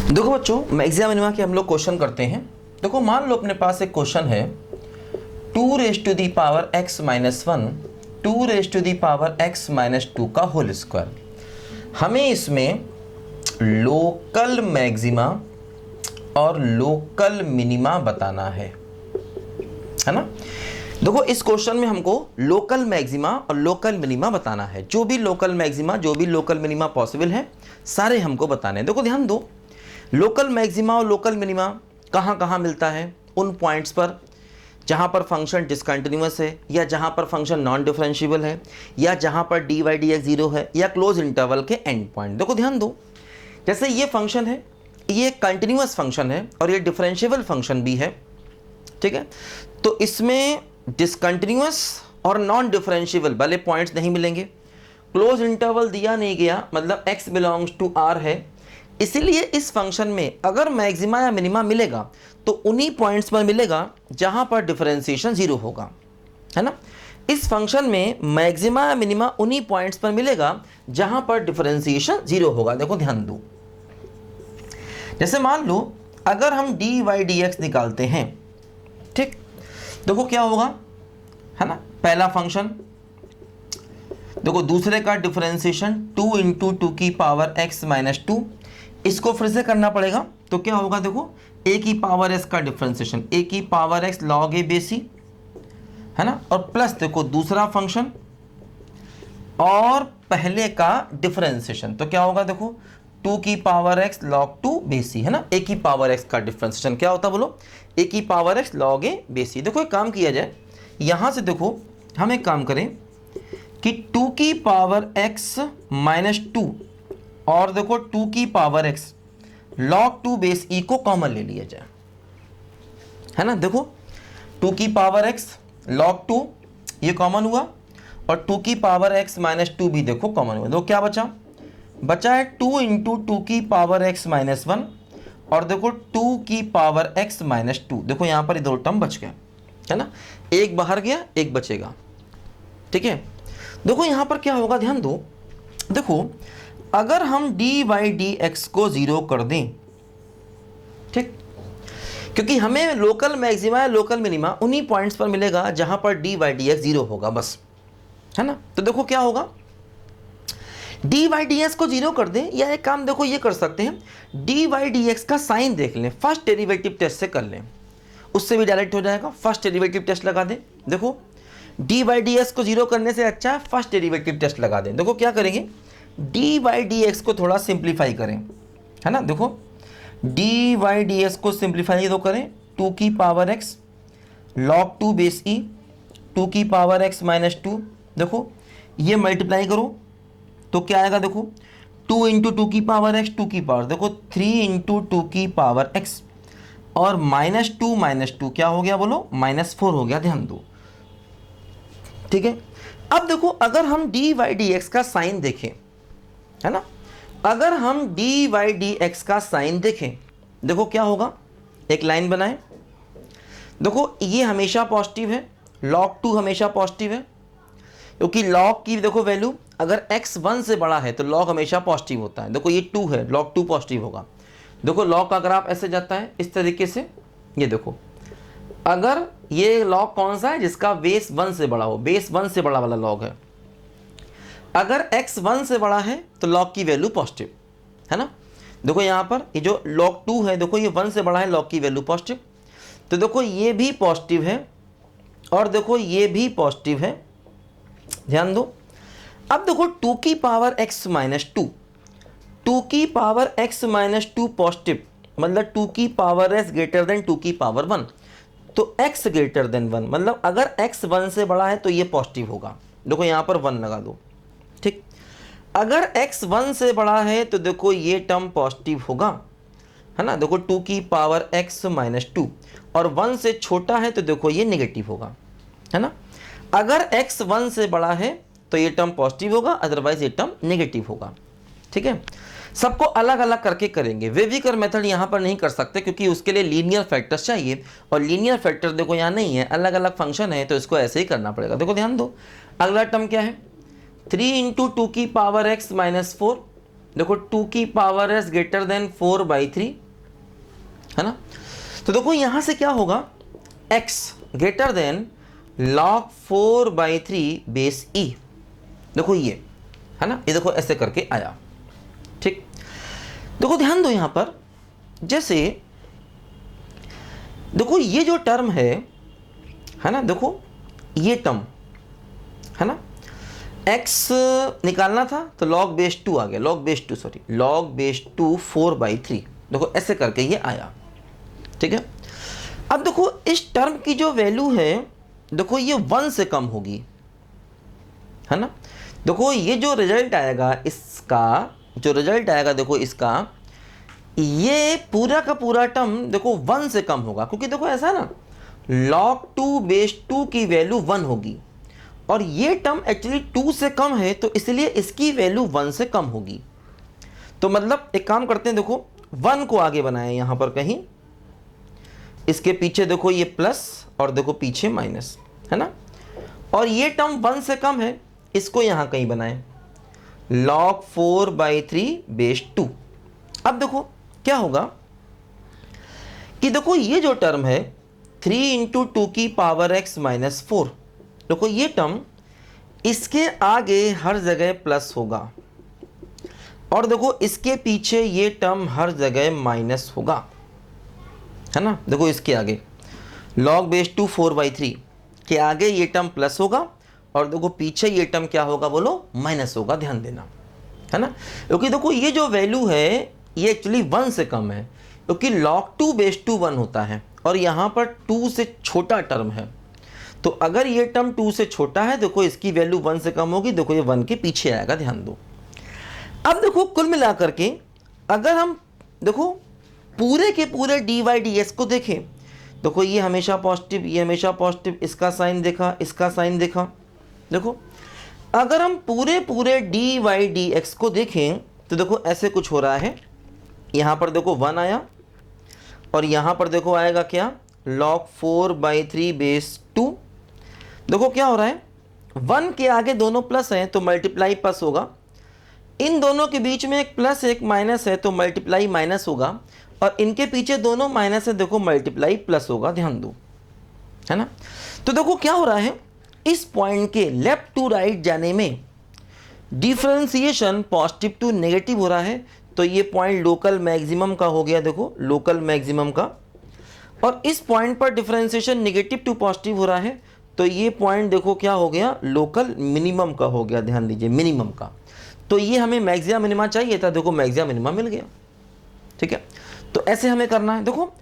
देखो बच्चों, maxima minima के हम लोग क्वेश्चन करते हैं। देखो मान लो अपने पास एक क्वेश्चन है 2 raise to the power x minus 1 2 raise to the power x minus 2 का होल स्क्वायर। हमें इसमें लोकल मैक्सिमा और लोकल मिनिमा बताना है ना। देखो इस क्वेश्चन में हमको लोकल मैक्सिमा और लोकल मिनिमा बताना है। जो भी लोकल मैक्सिमा जो भी लोकल मिनिमा पॉसिबल है सारे हमको बताने हैं। देखो ध्यान दो, लोकल मैक्सिमा और लोकल मिनिमा कहाँ कहाँ मिलता है? उन पॉइंट्स पर जहाँ पर फंक्शन डिसकंटिन्यूअस है, या जहाँ पर फंक्शन नॉन डिफरेंशिएबल है, या जहाँ पर D Y D X zero है, या क्लोज इंटरवल के एंड पॉइंट। देखो ध्यान दो, जैसे ये फंक्शन है, ये कंटिन्यूअस फंक्शन है और ये डिफरेंशिएबल फंक्शन भी है, ठीक है। तो इसमें डिसकंटिन्यूअस और नॉन डिफरेंशिएबल वाले पॉइंट्स नहीं मिलेंगे। क्लोज इंटरवल दिया नहीं गया, मतलब x बिलोंग्स टू r है। इसीलिए इस फंक्शन में अगर मैक्सिमा या मिनिमा मिलेगा तो उन्हीं पॉइंट्स पर मिलेगा जहां पर डिफरेंशिएशन जीरो होगा, है ना। इस फंक्शन में मैक्सिमा या मिनिमा उन्हीं पॉइंट्स पर मिलेगा जहां पर डिफरेंशिएशन जीरो होगा। देखो ध्यान दो, जैसे मान लो अगर हम डी वाई डी एक्स निकालते हैं, ठीक, देखो क्या होगा, है ना। पहला फंक्शन देखो, दूसरे का डिफरेंशिएशन 2 इंटू टू की पावर x माइनस 2, इसको फिर से करना पड़ेगा। तो क्या होगा, देखो a की पावर s का डिफरेंशिएशन a की power x log a base c, है ना, और प्लस देखो दूसरा फंक्शन और पहले का डिफरेंशिएशन। तो क्या होगा, देखो 2 की power x log 2 base c, है ना। a की पावर x का डिफरेंशिएशन क्या होता, बोलो, a की power x log a base c। देखो एक काम किया जाए, यहाँ से देखो हम एक काम करें कि 2 की पावर x माइनस 2 और देखो 2 की power x log 2 base e को कॉमन ले लिया जाए, है ना। देखो 2 की पावर x log 2 ये कॉमन हुआ और 2 की पावर x माइनस 2 भी देखो कॉमन हुआ। देखो क्या बचा है 2 इंटू टू की पावर x माइनस 1 और देखो 2 की पावर x माइनस 2। देखो यहाँ पर ये दो टर्म बच गए, है ना, एक बाहर गया एक बचेगा, ठीक है। देखो यहाँ पर क्या होगा, ध्यान दो, देखो अगर हम डी वाई डी एक्स को जीरो कर दें, ठीक, क्योंकि हमें लोकल मैक्सिमा या लोकल मिनिमा उन्हीं पॉइंट्स पर मिलेगा जहां पर D Y D X zero होगा, बस, है ना। तो देखो क्या होगा, डी वाई डी एक्स को जीरो कर दें, या एक काम देखो ये कर सकते हैं, डी वाई डी एक्स का साइन देख लें, फर्स्ट डेरिवेटिव टेस्ट से कर लें, उससे भी डायरेक्ट हो जाएगा। फर्स्ट डेरिवेटिव टेस्ट लगा दें। देखो डी वाई डी एक्स को जीरो करने से अच्छा है फर्स्ट डेरिवेटिव टेस्ट लगा दें। देखो क्या करेंगे, डी वाई डी एक्स को थोड़ा सिंप्लीफाई करें, है ना। देखो डी वाई डी एक्स को सिंप्लीफाई तो करें, 2 की power x log 2 base e 2 की पावर x माइनस 2, देखो ये मल्टीप्लाई करो तो क्या आएगा, देखो 2 इंटू टू की पावर x 2 की पावर, देखो 3 इंटू टू की पावर x और माइनस 2 क्या हो गया, बोलो -4 हो गया। ध्यान दो, ठीक है। अब देखो अगर हम डी वाई डी एक्स का साइन देखें, है ना, अगर हम डी वाई डी एक्स का साइन देखें, देखो क्या होगा, एक लाइन बनाएं। देखो ये हमेशा पॉजिटिव है, log 2 हमेशा पॉजिटिव है, क्योंकि log की देखो वैल्यू अगर x 1 से बड़ा है तो log हमेशा पॉजिटिव होता है। देखो ये 2 है, log 2 पॉजिटिव होगा। देखो log का ग्राफ ऐसे जाता है इस तरीके से, ये देखो अगर ये log कौन सा है, जिसका बेस 1 से बड़ा हो, बेस 1 से बड़ा वाला log है। अगर x 1 से बड़ा है तो log की वैल्यू पॉजिटिव, है ना। देखो यहाँ पर ये जो log 2 है, देखो ये 1 से बड़ा है, log की वैल्यू पॉजिटिव। तो देखो ये भी पॉजिटिव है और देखो ये भी पॉजिटिव है, ध्यान दो। अब देखो 2 की पावर x माइनस 2, 2 की पावर x माइनस 2 पॉजिटिव, मतलब 2 की पावर s ग्रेटर देन 2 की पावर 1, तो x ग्रेटर देन 1, मतलब अगर x 1 से बड़ा है तो ये पॉजिटिव होगा। देखो यहाँ पर 1 लगा दो, ठीक। अगर x 1 से बड़ा है तो देखो ये टर्म पॉजिटिव होगा, है ना। देखो 2 की पावर x माइनस 2 और 1 से छोटा है तो देखो ये नेगेटिव होगा, है ना। अगर x 1 से बड़ा है तो ये टर्म पॉजिटिव होगा, अदरवाइज ये टर्म नेगेटिव होगा, ठीक है। सबको अलग अलग करके करेंगे। वेविकर मेथड यहाँ पर नहीं कर सकते क्योंकि उसके लिए लीनियर फैक्टर्स चाहिए, और लीनियर फैक्टर देखो यहाँ नहीं है, अलग अलग फंक्शन है, तो इसको ऐसे ही करना पड़ेगा। देखो ध्यान दो, अगला टर्म क्या है, 3 इंटू टू की पावर x माइनस 4, देखो 2 की पावर s ग्रेटर देन 4/3, है ना। तो देखो यहां से क्या होगा, x greater than log 4/3 base e। देखो ये, है ना, ये देखो ऐसे करके आया, ठीक। देखो ध्यान दो यहां पर, जैसे देखो ये जो टर्म है ना, देखो ये टर्म है ना, x निकालना था तो log बेस 2 आ गया, log बेस 2 4/3। देखो ऐसे करके ये आया, ठीक है। अब देखो इस टर्म की जो वैल्यू है, देखो ये 1 से कम होगी, है ना। देखो ये जो रिजल्ट आएगा इसका, जो रिजल्ट आएगा देखो इसका, ये पूरा का पूरा टर्म देखो 1 से कम होगा, क्योंकि देखो ऐसा ना, log 2 बेस 2 की वैल्यू 1 होगी और ये टर्म एक्चुअली 2 से कम है, तो इसलिए इसकी वैल्यू 1 से कम होगी। तो मतलब एक काम करते हैं, देखो 1 को आगे बनाए यहां पर कहीं, इसके पीछे देखो ये प्लस और देखो पीछे माइनस, है ना। और ये टर्म 1 से कम है, इसको यहां कहीं बनाए, log 4/3 बेस 2। अब देखो क्या होगा कि देखो ये जो टर्म है 3 × 2 की पावर x माइनस 4, देखो ये टर्म इसके आगे हर जगह प्लस होगा और देखो इसके पीछे ये टर्म हर जगह माइनस होगा, है ना। देखो इसके आगे log बेस 2 4/3 के आगे ये टर्म प्लस होगा और देखो पीछे ये टर्म क्या होगा, बोलो माइनस होगा, ध्यान देना, है ना। क्योंकि देखो ये जो वैल्यू है ये एक्चुअली 1 से कम है, क्योंकि log 2 बेस 2 1 होता है और यहाँ पर 2 से छोटा टर्म है। तो अगर ये टर्म 2 से छोटा है, देखो इसकी वैल्यू 1 से कम होगी, देखो ये 1 के पीछे आएगा, ध्यान दो। अब देखो कुल मिलाकर के अगर हम देखो पूरे के पूरे dy/dx को देखें, देखो ये हमेशा पॉजिटिव, ये हमेशा पॉजिटिव, इसका साइन देखा, इसका साइन देखा। देखो अगर हम पूरे dy/dx को देखें तो देखो ऐसे कुछ हो रहा है, यहाँ पर देखो 1 आया और यहाँ पर देखो आएगा क्या, log 4/3 बेस 2। देखो क्या हो रहा है, 1 के आगे दोनों प्लस हैं तो मल्टीप्लाई प्लस होगा, इन दोनों के बीच में एक प्लस एक माइनस है तो मल्टीप्लाई माइनस होगा, और इनके पीछे दोनों माइनस है, देखो मल्टीप्लाई प्लस होगा, ध्यान दो, है ना। तो देखो क्या हो रहा है, इस पॉइंट के लेफ्ट टू राइट जाने में डिफरेंशिएशन पॉजिटिव टू नेगेटिव हो रहा है, तो ये पॉइंट लोकल मैक्सिमम का हो गया, देखो लोकल मैक्सिमम का। और इस पॉइंट पर डिफरेंशिएशन नेगेटिव टू पॉजिटिव हो रहा है, तो ये पॉइंट देखो क्या हो गया, लोकल मिनिमम का हो गया, ध्यान दीजिए, मिनिमम का। तो ये हमें मैक्सिमा मिनिमा चाहिए था, देखो मैक्सिमा मिनिमा मिल गया, ठीक है। तो ऐसे हमें करना है। देखो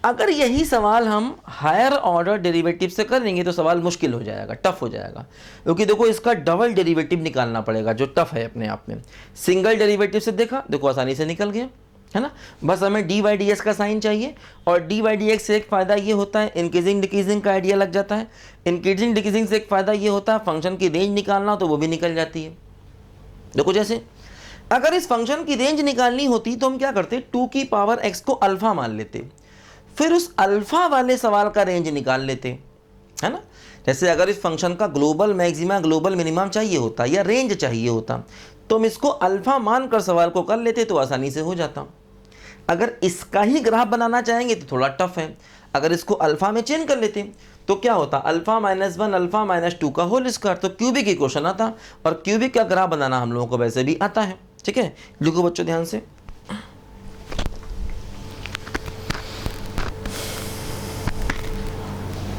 अगर यही सवाल हम हायर ऑर्डर डेरिवेटिव से करेंगे तो सवाल मुश्किल हो जाएगा, टफ हो जाएगा, क्योंकि देखो इसका डबल डेरिवेटिव निकालना पड़ेगा, जो टफ है अपने आप में। सिंगल डेरिवेटिव से देखा, देखो आसानी से निकल गया, है ना। बस हमें dy/dx का साइन चाहिए, और dy/dx से एक फ़ायदा ये होता है, इंक्रीजिंग डिक्रीजिंग का आइडिया लग जाता है। इंक्रीजिंग डिक्रीजिंग से एक फ़ायदा ये होता है, फंक्शन की रेंज निकालना, तो वो भी निकल जाती है। देखो जैसे अगर इस फंक्शन की रेंज निकालनी होती तो हम क्या करते, 2 की पावर x को अल्फा मान लेते, फिर उस अल्फा वाले सवाल का रेंज निकाल लेते, है ना। जैसे अगर इस फंक्शन का ग्लोबल मैक्सिमा ग्लोबल मिनिमम चाहिए होता या रेंज चाहिए होता, तो हम इसको अल्फा मानकर सवाल को कर लेते, तो आसानी से हो जाता। अगर इसका ही ग्राफ बनाना चाहेंगे तो थोड़ा टफ है, अगर इसको अल्फा में चेंज कर लेते तो क्या होता, α-1 α-2 का होल स्क्वायर, तो क्यूबिक इक्वेशन आता, और क्यूबिक का ग्राफ बनाना हम लोगों को वैसे भी आता है, ठीक है। लिखो बच्चों ध्यान से।